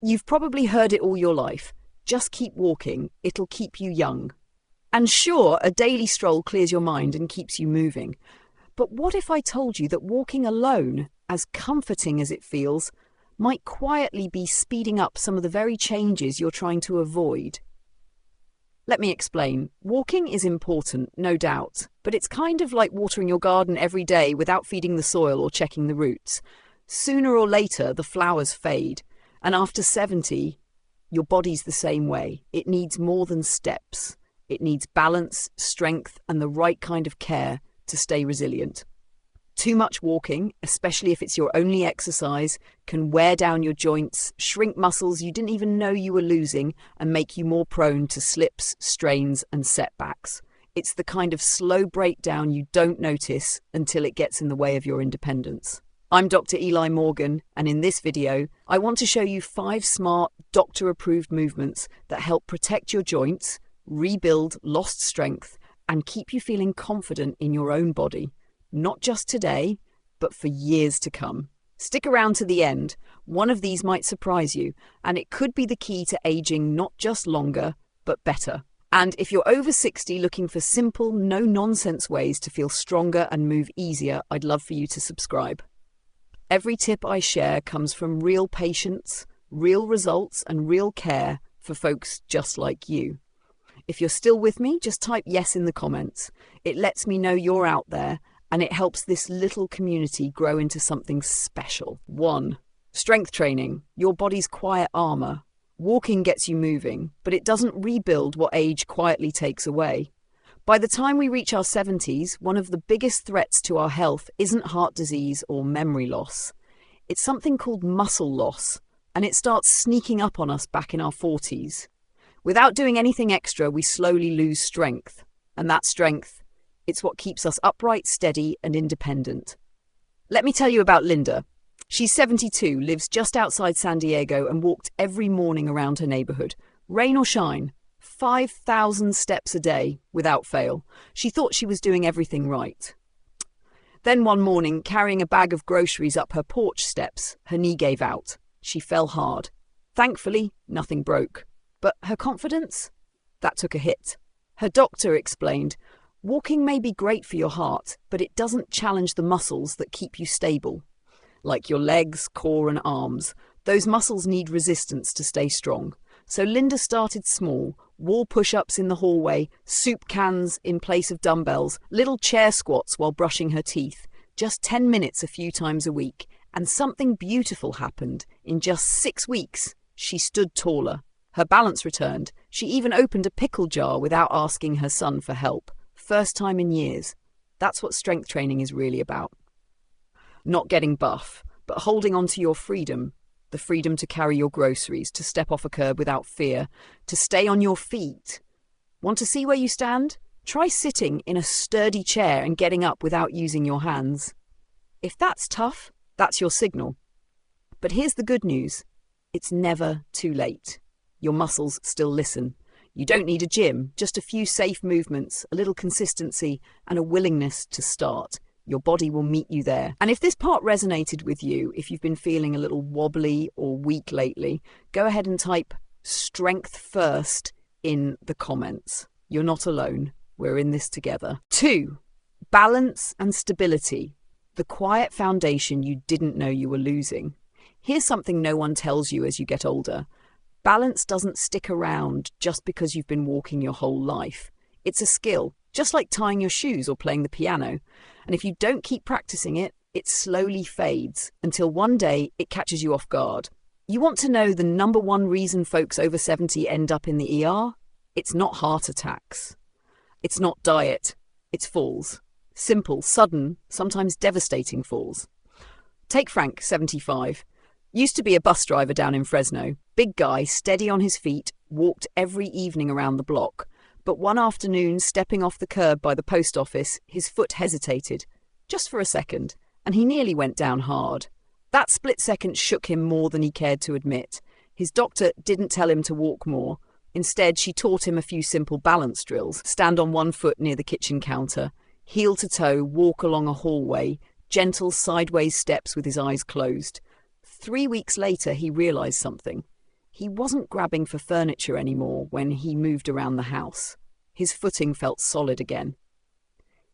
You've probably heard it all your life. Just keep walking, it'll keep you young. And sure, a daily stroll clears your mind and keeps you moving. But what if I told you that walking alone, as comforting as it feels, might quietly be speeding up some of the very changes you're trying to avoid? Let me explain. Walking is important, no doubt, but it's kind of like watering your garden every day without feeding the soil or checking the roots. Sooner or later, the flowers fade, and after 70, your body's the same way. It needs more than steps. It needs balance, strength, and the right kind of care to stay resilient. Too much walking, especially if it's your only exercise, can wear down your joints, shrink muscles you didn't even know you were losing, and make you more prone to slips, strains, and setbacks. It's the kind of slow breakdown you don't notice until it gets in the way of your independence. I'm Dr. Eli Morgan, and in this video, I want to show you 5 smart, doctor-approved movements that help protect your joints, rebuild lost strength, and keep you feeling confident in your own body. Not just today, but for years to come. Stick around to the end. One of these might surprise you, and it could be the key to aging not just longer, but better. And if you're over 60 looking for simple, no-nonsense ways to feel stronger and move easier, I'd love for you to subscribe. Every tip I share comes from real patients, real results, and real care for folks just like you. If you're still with me, just type yes in the comments. It lets me know you're out there, and it helps this little community grow into something special. 1. Strength training, your body's quiet armor. Walking gets you moving, but it doesn't rebuild what age quietly takes away. By the time we reach our 70s, one of the biggest threats to our health isn't heart disease or memory loss. It's something called muscle loss, and it starts sneaking up on us back in our 40s. Without doing anything extra, we slowly lose strength. And that strength, it's what keeps us upright, steady, and independent. Let me tell you about Linda. She's 72, lives just outside San Diego, and walked every morning around her neighborhood, rain or shine. 5,000 steps a day, without fail. She thought she was doing everything right. Then one morning, carrying a bag of groceries up her porch steps, her knee gave out. She fell hard. Thankfully, nothing broke. But her confidence? That took a hit. Her doctor explained, walking may be great for your heart, but it doesn't challenge the muscles that keep you stable. Like your legs, core, and arms, those muscles need resistance to stay strong. So Linda started small, wall push-ups in the hallway, soup cans in place of dumbbells, little chair squats while brushing her teeth, just 10 minutes a few times a week, and something beautiful happened. In just 6 weeks, she stood taller. Her balance returned. She even opened a pickle jar without asking her son for help. First time in years. That's what strength training is really about. Not getting buff, but holding on to your freedom. The freedom to carry your groceries, to step off a curb without fear, to stay on your feet. Want to see where you stand? Try sitting in a sturdy chair and getting up without using your hands. If that's tough, that's your signal. But here's the good news. It's never too late. Your muscles still listen. You don't need a gym, just a few safe movements, a little consistency, and a willingness to start. Your body will meet you there. And if this part resonated with you, if you've been feeling a little wobbly or weak lately, go ahead and type strength first in the comments. You're not alone. We're in this together. 2, balance and stability. The quiet foundation you didn't know you were losing. Here's something no one tells you as you get older. Balance doesn't stick around just because you've been walking your whole life. It's a skill, just like tying your shoes or playing the piano. And if you don't keep practicing it, it slowly fades until one day it catches you off guard. You want to know the number one reason folks over 70 end up in the ER? It's not heart attacks. It's not diet. It's falls. Simple, sudden, sometimes devastating falls. Take Frank, 75. Used to be a bus driver down in Fresno. Big guy, steady on his feet, walked every evening around the block. But one afternoon, stepping off the curb by the post office, his foot hesitated, just for a second, and he nearly went down hard. That split second shook him more than he cared to admit. His doctor didn't tell him to walk more. Instead, she taught him a few simple balance drills. Stand on one foot near the kitchen counter, heel to toe, walk along a hallway, gentle sideways steps with his eyes closed. 3 weeks later, he realized something. He wasn't grabbing for furniture anymore when he moved around the house. His footing felt solid again.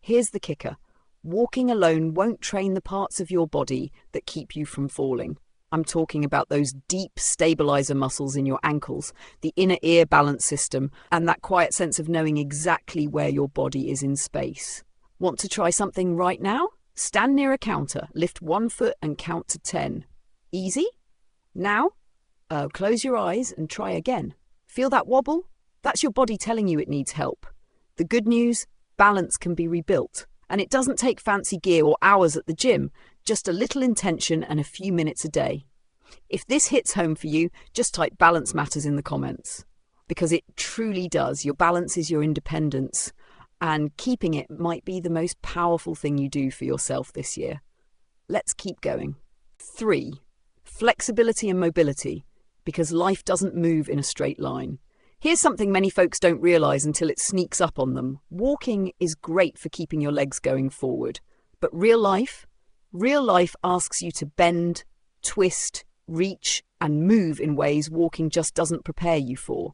Here's the kicker. Walking alone won't train the parts of your body that keep you from falling. I'm talking about those deep stabilizer muscles in your ankles, the inner ear balance system, and that quiet sense of knowing exactly where your body is in space. Want to try something right now? Stand near a counter, lift one foot and count to 10. Easy? Now? Close your eyes and try again. Feel that wobble? That's your body telling you it needs help. The good news, balance can be rebuilt. And it doesn't take fancy gear or hours at the gym, just a little intention and a few minutes a day. If this hits home for you, just type balance matters in the comments. Because it truly does. Your balance is your independence. And keeping it might be the most powerful thing you do for yourself this year. Let's keep going. 3. Flexibility and mobility. Because life doesn't move in a straight line. Here's something many folks don't realise until it sneaks up on them. Walking is great for keeping your legs going forward. But real life asks you to bend, twist, reach, and move in ways walking just doesn't prepare you for.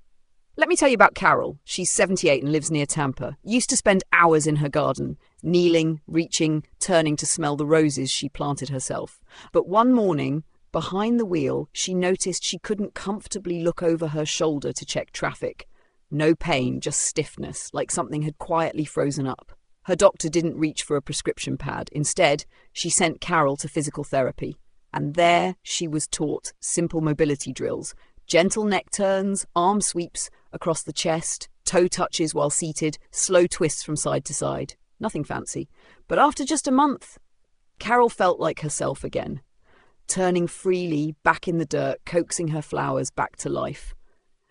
Let me tell you about Carol. She's 78 and lives near Tampa. Used to spend hours in her garden, kneeling, reaching, turning to smell the roses she planted herself. But one morning, behind the wheel, she noticed she couldn't comfortably look over her shoulder to check traffic. No pain, just stiffness, like something had quietly frozen up. Her doctor didn't reach for a prescription pad. Instead, she sent Carol to physical therapy. And there she was taught simple mobility drills, gentle neck turns, arm sweeps across the chest, toe touches while seated, slow twists from side to side. Nothing fancy. But after just a month, Carol felt like herself again. Turning freely back in the dirt, coaxing her flowers back to life.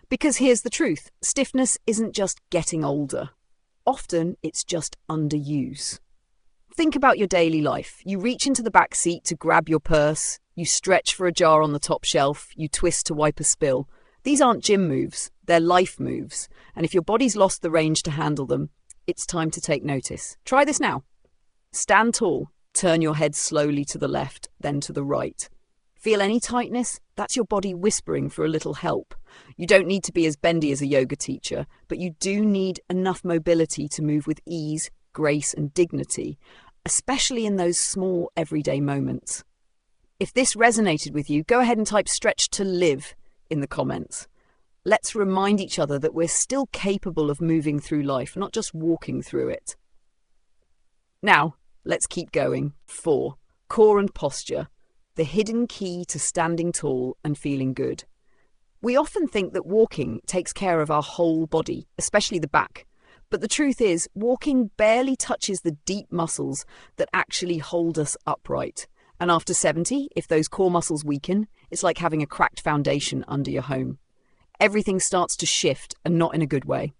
Because here's the truth, stiffness isn't just getting older. Often it's just underuse. Think about your daily life. You reach into the back seat to grab your purse, you stretch for a jar on the top shelf, you twist to wipe a spill. These aren't gym moves, they're life moves. And if your body's lost the range to handle them, it's time to take notice. Try this now. Stand tall. Turn your head slowly to the left, then to the right. Feel any tightness? That's your body whispering for a little help. You don't need to be as bendy as a yoga teacher, but you do need enough mobility to move with ease, grace, and dignity, especially in those small everyday moments. If this resonated with you, go ahead and type "stretch to live" in the comments. Let's remind each other that we're still capable of moving through life, not just walking through it. Now, let's keep going. 4. Core and posture. The hidden key to standing tall and feeling good. We often think that walking takes care of our whole body, especially the back. But the truth is, walking barely touches the deep muscles that actually hold us upright. And after 70, if those core muscles weaken, it's like having a cracked foundation under your home. Everything starts to shift, and not in a good way.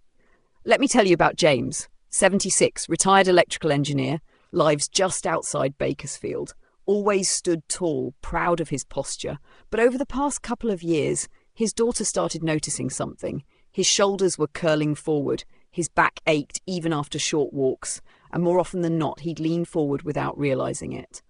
Let me tell you about James, 76, retired electrical engineer, lives just outside Bakersfield. Always stood tall, proud of his posture. But over the past couple of years, his daughter started noticing something. His shoulders were curling forward. His back ached even after short walks. And more often than not, he'd lean forward without realizing it.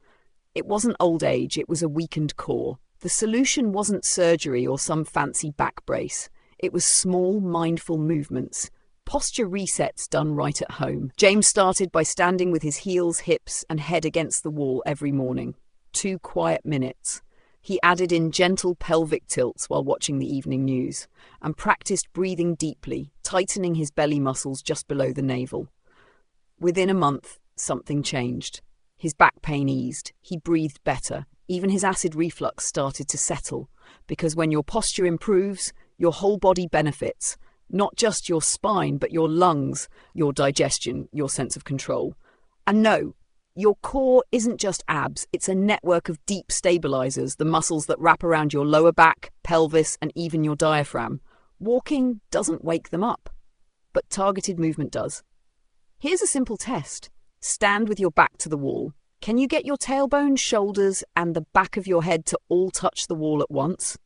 It wasn't old age, it was a weakened core. The solution wasn't surgery or some fancy back brace. It was small, mindful movements. Posture resets done right at home. James started by standing with his heels, hips, and head against the wall every morning. 2 quiet minutes. He added in gentle pelvic tilts while watching the evening news, and practiced breathing deeply, tightening his belly muscles just below the navel. Within a month, something changed. His back pain eased. He breathed better. Even his acid reflux started to settle, because when your posture improves, your whole body benefits. Not just your spine, but your lungs, your digestion, your sense of control. And no, your core isn't just abs, it's a network of deep stabilizers, the muscles that wrap around your lower back, pelvis, and even your diaphragm. Walking doesn't wake them up, but targeted movement does. Here's a simple test. Stand with your back to the wall. Can you get your tailbone, shoulders, and the back of your head to all touch the wall at once?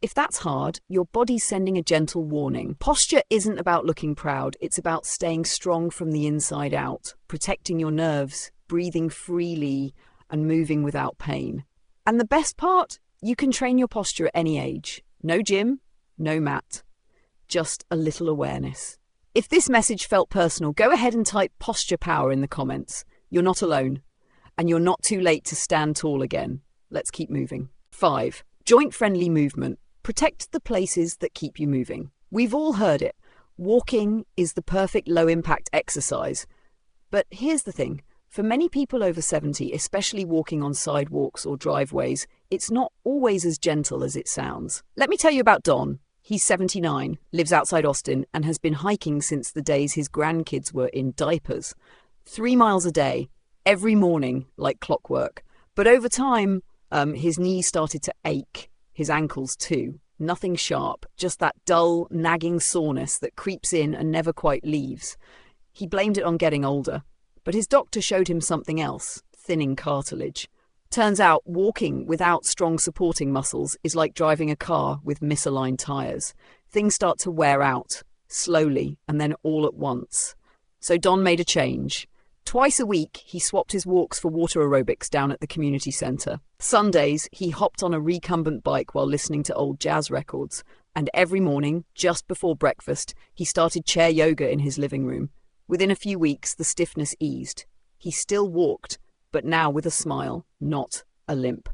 If that's hard, your body's sending a gentle warning. Posture isn't about looking proud, it's about staying strong from the inside out, protecting your nerves, breathing freely, and moving without pain. And the best part? You can train your posture at any age. No gym, no mat, just a little awareness. If this message felt personal, go ahead and type posture power in the comments. You're not alone, and you're not too late to stand tall again. Let's keep moving. 5. Joint-friendly movement. Protect the places that keep you moving. We've all heard it. Walking is the perfect low-impact exercise. But here's the thing. For many people over 70, especially walking on sidewalks or driveways, it's not always as gentle as it sounds. Let me tell you about Don. He's 79, lives outside Austin, and has been hiking since the days his grandkids were in diapers. 3 miles a day, every morning, like clockwork. But over time, his knees started to ache, his ankles too. Nothing sharp, just that dull, nagging soreness that creeps in and never quite leaves. He blamed it on getting older, but his doctor showed him something else, thinning cartilage. Turns out walking without strong supporting muscles is like driving a car with misaligned tires. Things start to wear out, slowly, and then all at once. So Don made a change. Twice a week, he swapped his walks for water aerobics down at the community centre. Sundays, he hopped on a recumbent bike while listening to old jazz records. And every morning, just before breakfast, he started chair yoga in his living room. Within a few weeks, the stiffness eased. He still walked, but now with a smile, not a limp.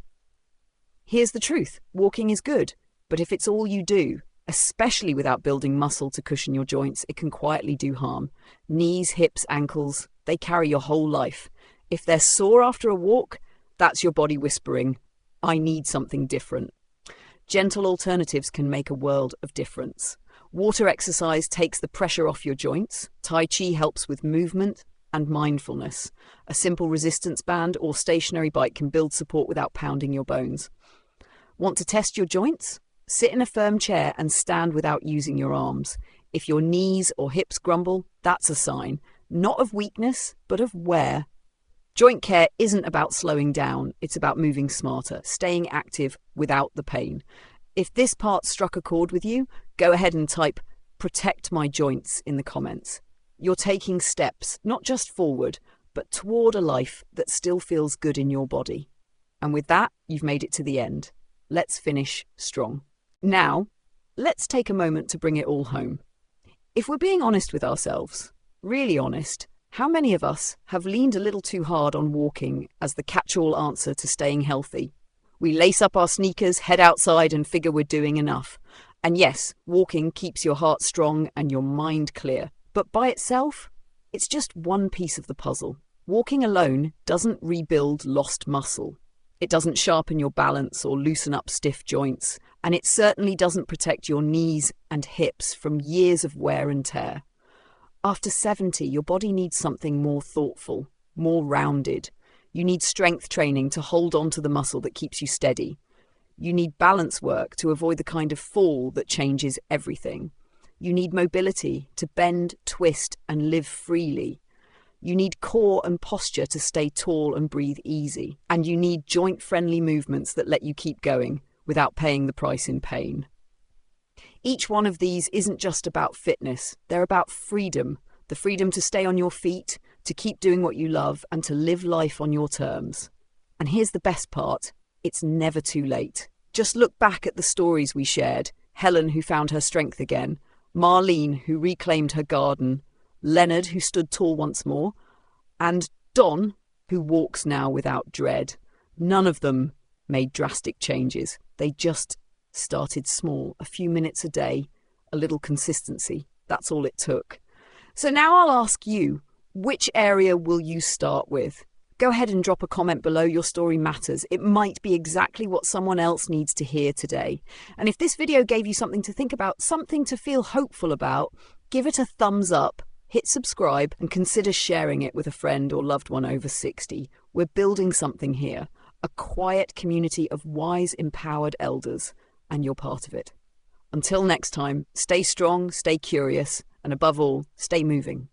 Here's the truth. Walking is good, but if it's all you do, especially without building muscle to cushion your joints, it can quietly do harm. Knees, hips, ankles, they carry your whole life. If they're sore after a walk, that's your body whispering, I need something different. Gentle alternatives can make a world of difference. Water exercise takes the pressure off your joints. Tai Chi helps with movement and mindfulness. A simple resistance band or stationary bike can build support without pounding your bones. Want to test your joints? Sit in a firm chair and stand without using your arms. If your knees or hips grumble, that's a sign, not of weakness, but of wear. Joint care isn't about slowing down, it's about moving smarter, staying active without the pain. If this part struck a chord with you, go ahead and type "protect my joints" in the comments. You're taking steps, not just forward, but toward a life that still feels good in your body. And with that, you've made it to the end. Let's finish strong. Now, let's take a moment to bring it all home. If we're being honest with ourselves, really honest, how many of us have leaned a little too hard on walking as the catch-all answer to staying healthy? We lace up our sneakers, head outside, and figure we're doing enough. And yes, walking keeps your heart strong and your mind clear. But by itself, it's just one piece of the puzzle. Walking alone doesn't rebuild lost muscle. It doesn't sharpen your balance or loosen up stiff joints. And it certainly doesn't protect your knees and hips from years of wear and tear. After 70, your body needs something more thoughtful, more rounded. You need strength training to hold on to the muscle that keeps you steady. You need balance work to avoid the kind of fall that changes everything. You need mobility to bend, twist, and live freely. You need core and posture to stay tall and breathe easy. And you need joint-friendly movements that let you keep going without paying the price in pain. Each one of these isn't just about fitness. They're about freedom. The freedom to stay on your feet, to keep doing what you love, and to live life on your terms. And here's the best part. It's never too late. Just look back at the stories we shared. Helen, who found her strength again. Marlene, who reclaimed her garden. Leonard, who stood tall once more. And Don, who walks now without dread. None of them made drastic changes. They just started small. A few minutes a day, a little consistency. That's all it took. So now I'll ask you, which area will you start with? Go ahead and drop a comment below. Your story matters. It might be exactly what someone else needs to hear today. And if this video gave you something to think about, something to feel hopeful about, give it a thumbs up, hit subscribe, and consider sharing it with a friend or loved one over 60. We're building something here, a quiet community of wise, empowered elders, and you're part of it. Until next time, stay strong, stay curious, and above all, stay moving.